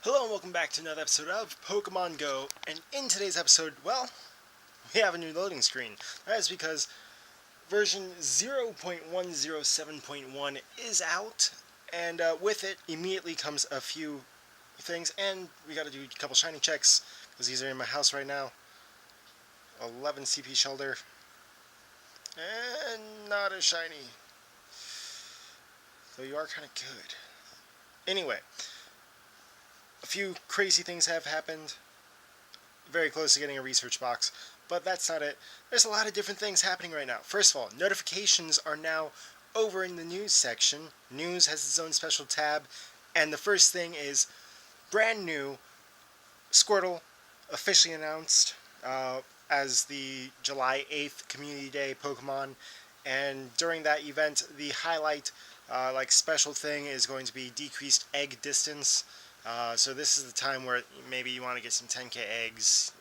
Hello and welcome back to another episode of Pokemon Go, and in today's episode, well, we have a new loading screen. That is because version 0.107.1 is out, and with it immediately comes a few things, and we gotta do a couple shiny checks, because these are in my house right now. 11 CP Shelter, and not a shiny, though you are kinda good. Anyway, a few crazy things have happened. Very close to getting a research box, but that's not it. There's a lot of different things happening right now. First of all, notifications are now over in the news section. News has its own special tab, and the first thing is brand new Squirtle officially announced as the July 8th Community Day Pokemon. And during that event, the highlight, special thing is going to be decreased egg distance. So this is the time where maybe you want to get some 10k eggs,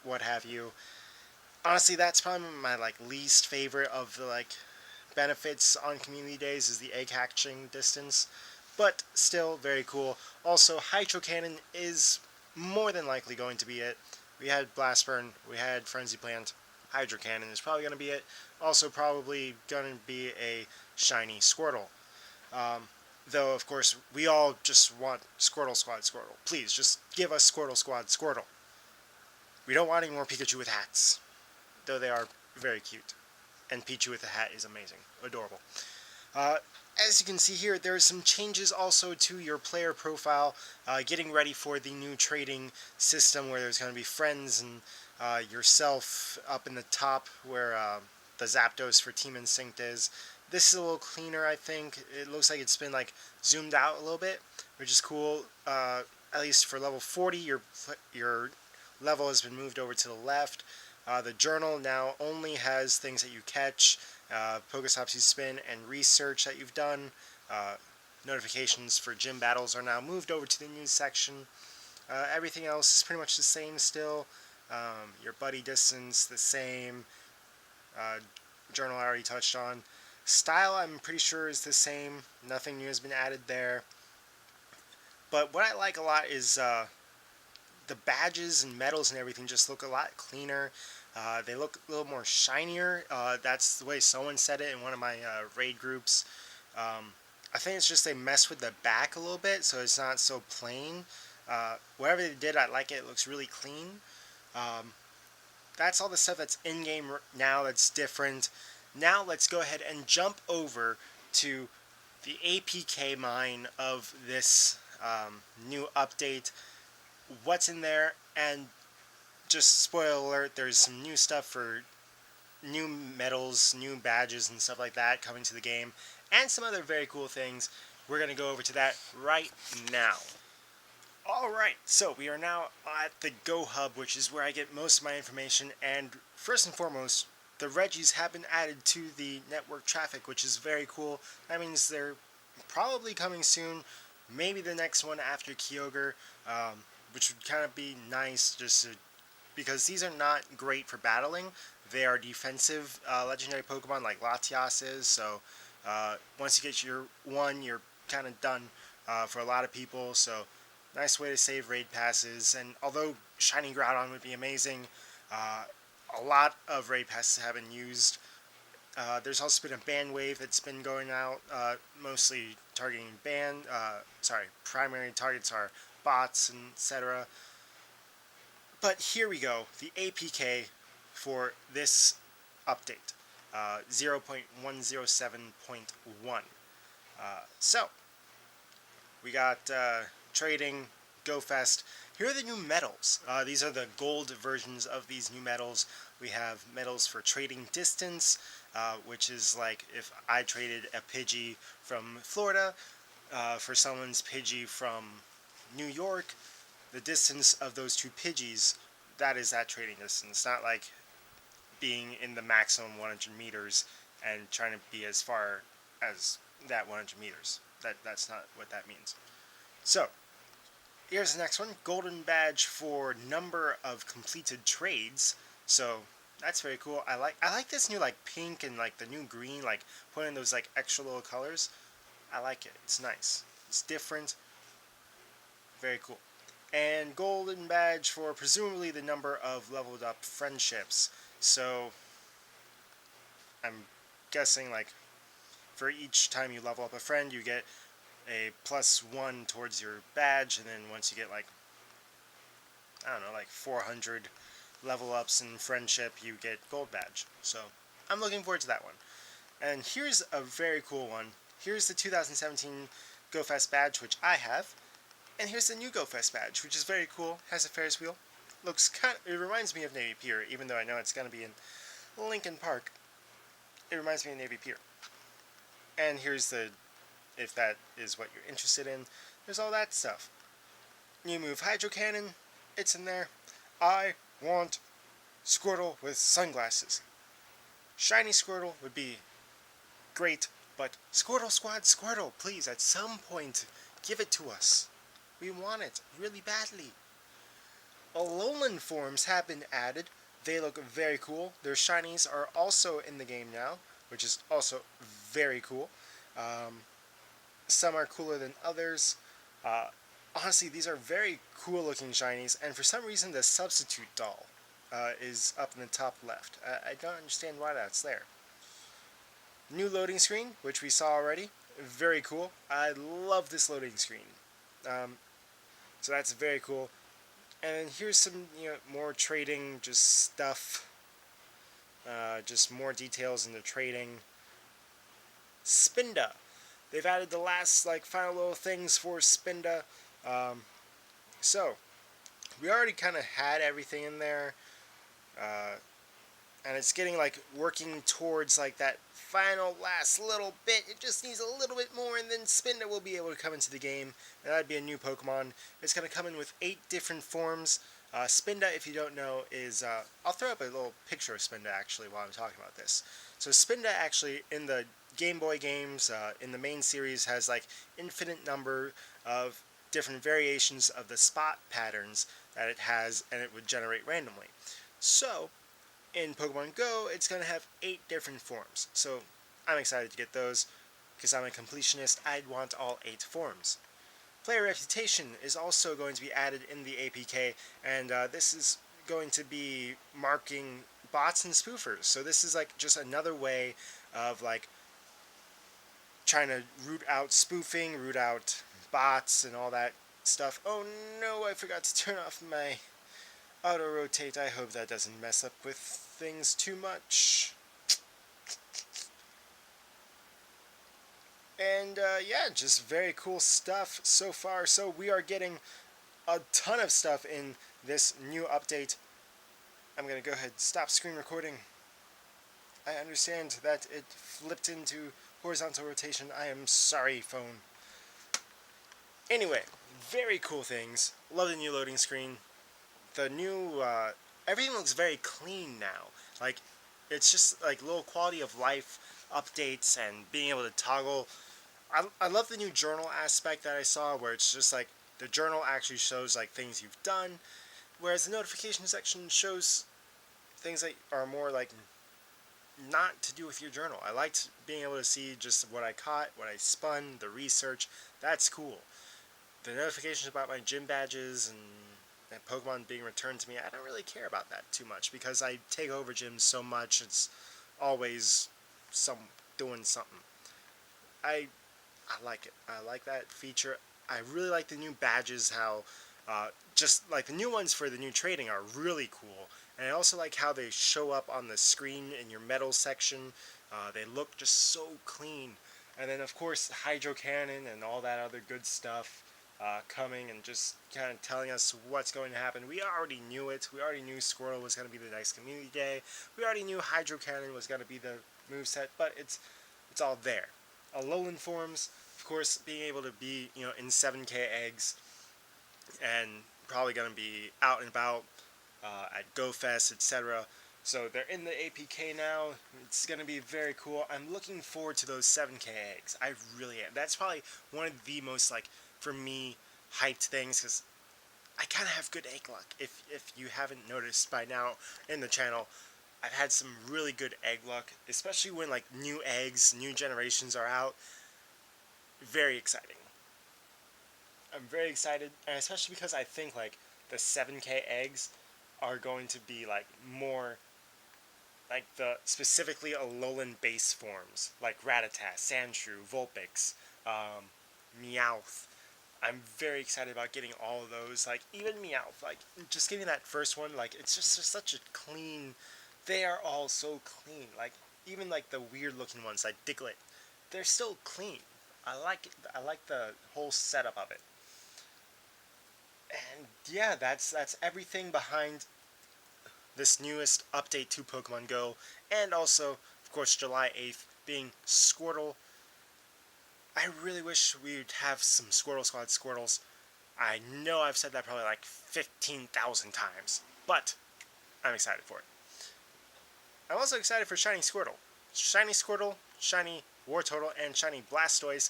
what have you. Honestly, that's probably my least favorite of the benefits on community days is the egg hatching distance, but still very cool. Also, Hydro Cannon is more than likely going to be it. We had Blast Burn, we had Frenzy Plant. Hydro Cannon is probably going to be it. Also, probably going to be a shiny Squirtle. Um, though, of course, we all just want Squirtle Squad Squirtle. Please, just give us Squirtle Squad Squirtle. We don't want any more Pikachu with hats, though they are very cute. And Pichu with a hat is amazing. Adorable. Uh, as you can see here, there are some changes also to your player profile, getting ready for the new trading system where there's going to be friends and yourself up in the top where the Zapdos for Team Instinct is. This is a little cleaner, I think. It looks like it's been zoomed out a little bit, which is cool. At least for level 40, your level has been moved over to the left. The journal now only has things that you catch, Pokestops you spin, and research that you've done. Notifications for gym battles are now moved over to the news section. Everything else is pretty much the same still. Your buddy distance, the same. Journal I already touched on. Style, I'm pretty sure, is the same. Nothing new has been added there. But what I like a lot is the badges and medals and everything just look a lot cleaner. They look a little more shinier. That's the way someone said it in one of my raid groups. I think it's just they mess with the back a little bit, so it's not so plain. Whatever they did, I like it. It looks really clean. That's all the stuff that's in-game now that's different. Now let's go ahead and jump over to the APK mine of this new update. What's in there, and just spoiler alert, there's some new stuff for new medals, new badges, and stuff like that coming to the game, and some other very cool things. We're going to go over to that right now. Alright, so we are now at the Go Hub, which is where I get most of my information, and first and foremost, the Reggies have been added to the network traffic, which is very cool. That means they're probably coming soon, maybe the next one after Kyogre, which would kind of be nice because these are not great for battling. They are defensive legendary Pokemon like Latias is, so once you get your one, you're kind of done for a lot of people, so nice way to save raid passes. And although Shiny Groudon would be amazing, a lot of raid passes have been used. There's also been a ban wave that's been going out, mostly targeting primary targets are bots and etc. But here we go, the APK for this update, 0.107.1. So, we got trading, GoFest. Here are the new medals. These are the gold versions of these new medals. We have medals for trading distance, which is like if I traded a Pidgey from Florida for someone's Pidgey from New York, the distance of those two Pidgeys, that is that trading distance. Not like being in the maximum 100 meters and trying to be as far as that 100 meters. That's not what that means. So, here's the next one. Golden badge for number of completed trades. So, that's very cool. I like this new pink and the new green, putting those extra little colors. I like it. It's nice. It's different. Very cool. And golden badge for presumably the number of leveled up friendships. So I'm guessing like for each time you level up a friend, you get a +1 towards your badge, and then once you get like, I don't know, like 400 level ups in friendship, you get gold badge. So I'm looking forward to that one. And here's a very cool one. Here's the 2017 GoFest badge, which I have. And here's the new GoFest badge, which is very cool. Has a Ferris wheel. Looks it reminds me of Navy Pier, even though I know it's going to be in Lincoln Park. It reminds me of Navy Pier. And here's the, if that is what you're interested in, there's all that stuff. New move Hydro Cannon, it's in there. I want Squirtle with sunglasses. Shiny Squirtle would be great, but Squirtle Squad Squirtle, please, at some point, give it to us. We want it really badly. Alolan forms have been added. They look very cool. Their shinies are also in the game now, which is also very cool. Some are cooler than others. Honestly, these are very cool looking shinies, and for some reason the substitute doll is up in the top left. I don't understand why that's there. New loading screen, which we saw already. Very cool. I love this loading screen. So that's very cool. And here's some, more trading, just stuff. Just more details in the trading. Spinda. They've added the last, final little things for Spinda. So, we already kind of had everything in there. And it's getting, working towards, that final last little bit. It just needs a little bit more, and then Spinda will be able to come into the game. And that'd be a new Pokemon. It's going to come in with 8 different forms. Spinda, if you don't know, is... I'll throw up a little picture of Spinda, actually, while I'm talking about this. So Spinda, actually, in the Game Boy games, in the main series, has, infinite number of different variations of the spot patterns that it has, and it would generate randomly. So, in Pokemon Go, it's going to have 8 different forms. So, I'm excited to get those, because I'm a completionist. I'd want all 8 forms. Player Reputation is also going to be added in the APK, and this is going to be marking bots and spoofers. So this is just another way of trying to root out spoofing, root out bots and all that stuff. Oh no, I forgot to turn off my auto rotate. I hope that doesn't mess up with things too much. And yeah, just very cool stuff so far. So we are getting a ton of stuff in this new update. I'm going to go ahead and stop screen recording. I understand that it flipped into horizontal rotation. I am sorry, phone. Anyway, very cool things. Love the new loading screen. The new, everything looks very clean now. It's just little quality of life updates and being able to toggle. I love the new journal aspect that I saw, where it's just the journal actually shows things you've done, whereas the notification section shows things that are more not to do with your journal. I liked being able to see just what I caught, what I spun, the research. That's cool. The notifications about my gym badges and Pokemon being returned to me, I don't really care about that too much, because I take over gyms so much. It's always doing something. I like it. I like that feature. I really like the new badges, how just the new ones for the new trading are really cool. And I also like how they show up on the screen in your metal section. They look just so clean. And then of course Hydro Cannon and all that other good stuff coming and just kind of telling us what's going to happen. We already knew it. We already knew Squirtle was going to be the next community day. We already knew Hydro Cannon was going to be the moveset, but it's all there. Alolan forms, of course, being able to be, in 7K eggs, and probably going to be out and about at GoFest, etc. So they're in the APK now. It's going to be very cool. I'm looking forward to those 7K eggs. I really am. That's probably one of the most, for me, hyped things, because I kind of have good egg luck. If you haven't noticed by now in the channel, I've had some really good egg luck, especially when new eggs, new generations are out. Very exciting. I'm very excited, and especially because I think like the 7K eggs are going to be like more like the specifically Alolan base forms like Rattata, Sandshrew, Vulpix, um, Meowth. I'm very excited about getting all of those. Like even Meowth, like just getting that first one, like it's just such a clean. They are all so clean. Like even like the weird looking ones like Diglett, they're still clean. I like it. I like the whole setup of it. And yeah, that's everything behind this newest update to Pokemon Go, and also, of course, July 8th being Squirtle. I really wish we'd have some Squirtle Squad Squirtles. I know I've said that probably like 15,000 times, but I'm excited for it. I'm also excited for Shiny Squirtle. Shiny Squirtle, Shiny Wartortle, and Shiny Blastoise.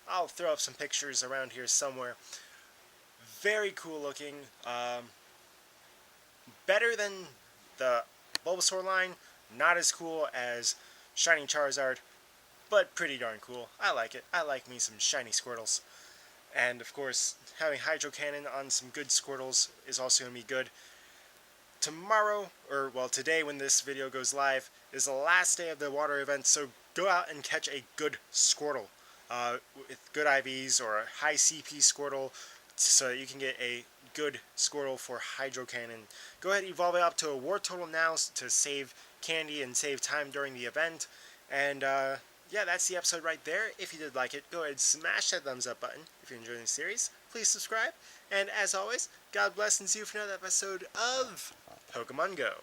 I'll throw up some pictures around here somewhere. Very cool looking. Better than the Bulbasaur line. Not as cool as Shiny Charizard, but pretty darn cool. I like it. I like me some Shiny Squirtles. And of course, having Hydro Cannon on some good Squirtles is also going to be good. Tomorrow, or well, today when this video goes live, is the last day of the water event, so go out and catch a good Squirtle. With good IVs or a high CP Squirtle, so that you can get a good Squirtle for Hydro Cannon. Go ahead and evolve it up to a Wartortle now to save candy and save time during the event. And yeah, that's the episode right there. If you did like it, go ahead and smash that thumbs up button. If you're enjoying the series, please subscribe. And as always, God bless and see you for another episode of Pokemon Go.